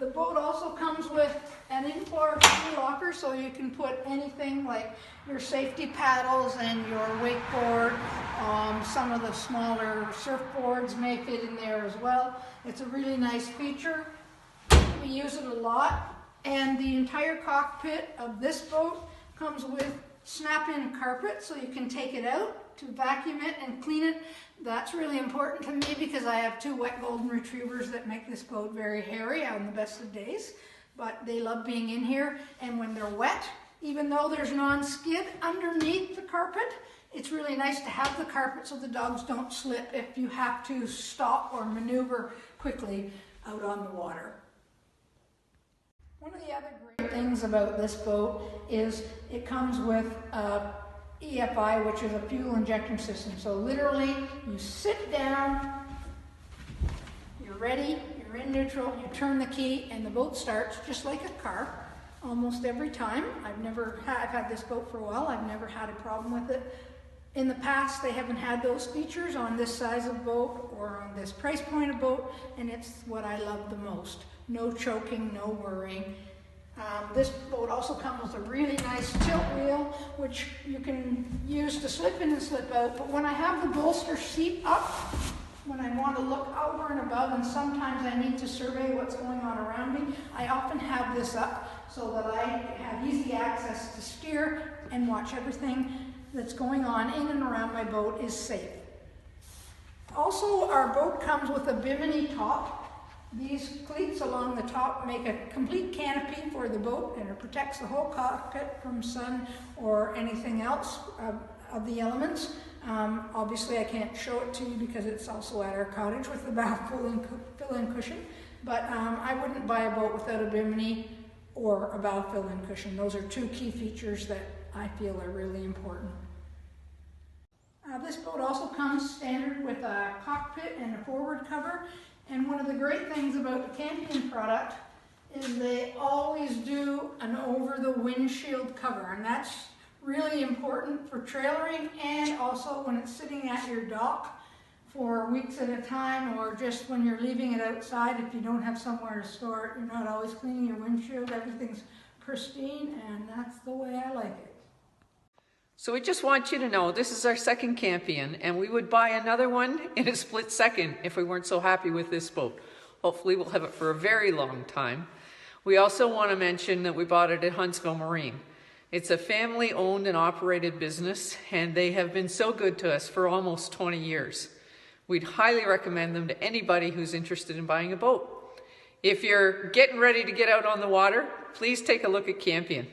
The boat also comes with an in-floor ski locker, so you can put anything like your safety paddles and your wakeboard. Some of the smaller surfboards may fit in there as well. It's a really nice feature. We use it a lot, and the entire cockpit of this boat comes with snap-in carpet, so you can take it out to vacuum it and clean it. That's really important to me because I have 2 wet golden retrievers that make this boat very hairy on the best of days, but they love being in here. And when they're wet, even though there's non-skid underneath the carpet, it's really nice to have the carpet so the dogs don't slip if you have to stop or maneuver quickly out on the water. One of the other great things about this boat is it comes with EFI, which is a fuel injection system. So literally, you sit down, you're ready, you're in neutral, you turn the key, and the boat starts just like a car almost every time. I've had this boat for a while. I've never had a problem with it. In the past, they haven't had those features on this size of boat or on this price point of boat, and it's what I love the most. No choking, no worrying. This boat also comes with a really nice tilt wheel, which you can use to slip in and slip out. But when I have the bolster seat up, when I want to look over and above, and sometimes I need to survey what's going on around me, I often have this up so that I have easy access to steer and watch everything that's going on in and around my boat is safe. Also, our boat comes with a bimini top. These cleats along the top make a complete canopy for the boat, and it protects the whole cockpit from sun or anything else of the elements. Obviously, I can't show it to you because it's also at our cottage with the bow fill-in cushion, but I wouldn't buy a boat without a bimini or a bow fill-in cushion. Those are 2 key features that I feel are really important. This boat also comes standard with a cockpit and a forward cover. And one of the great things about the Campion product is they always do an over-the-windshield cover. And that's really important for trailering and also when it's sitting at your dock for weeks at a time, or just when you're leaving it outside. If you don't have somewhere to store it, you're not always cleaning your windshield. Everything's pristine, and that's the way I like it. So we just want you to know this is our 2nd Campion, and we would buy another one in a split second if we weren't so happy with this boat. Hopefully we'll have it for a very long time. We also want to mention that we bought it at Huntsville Marine. It's a family-owned and operated business, and they have been so good to us for almost 20 years. We'd highly recommend them to anybody who's interested in buying a boat. If you're getting ready to get out on the water, please take a look at Campion.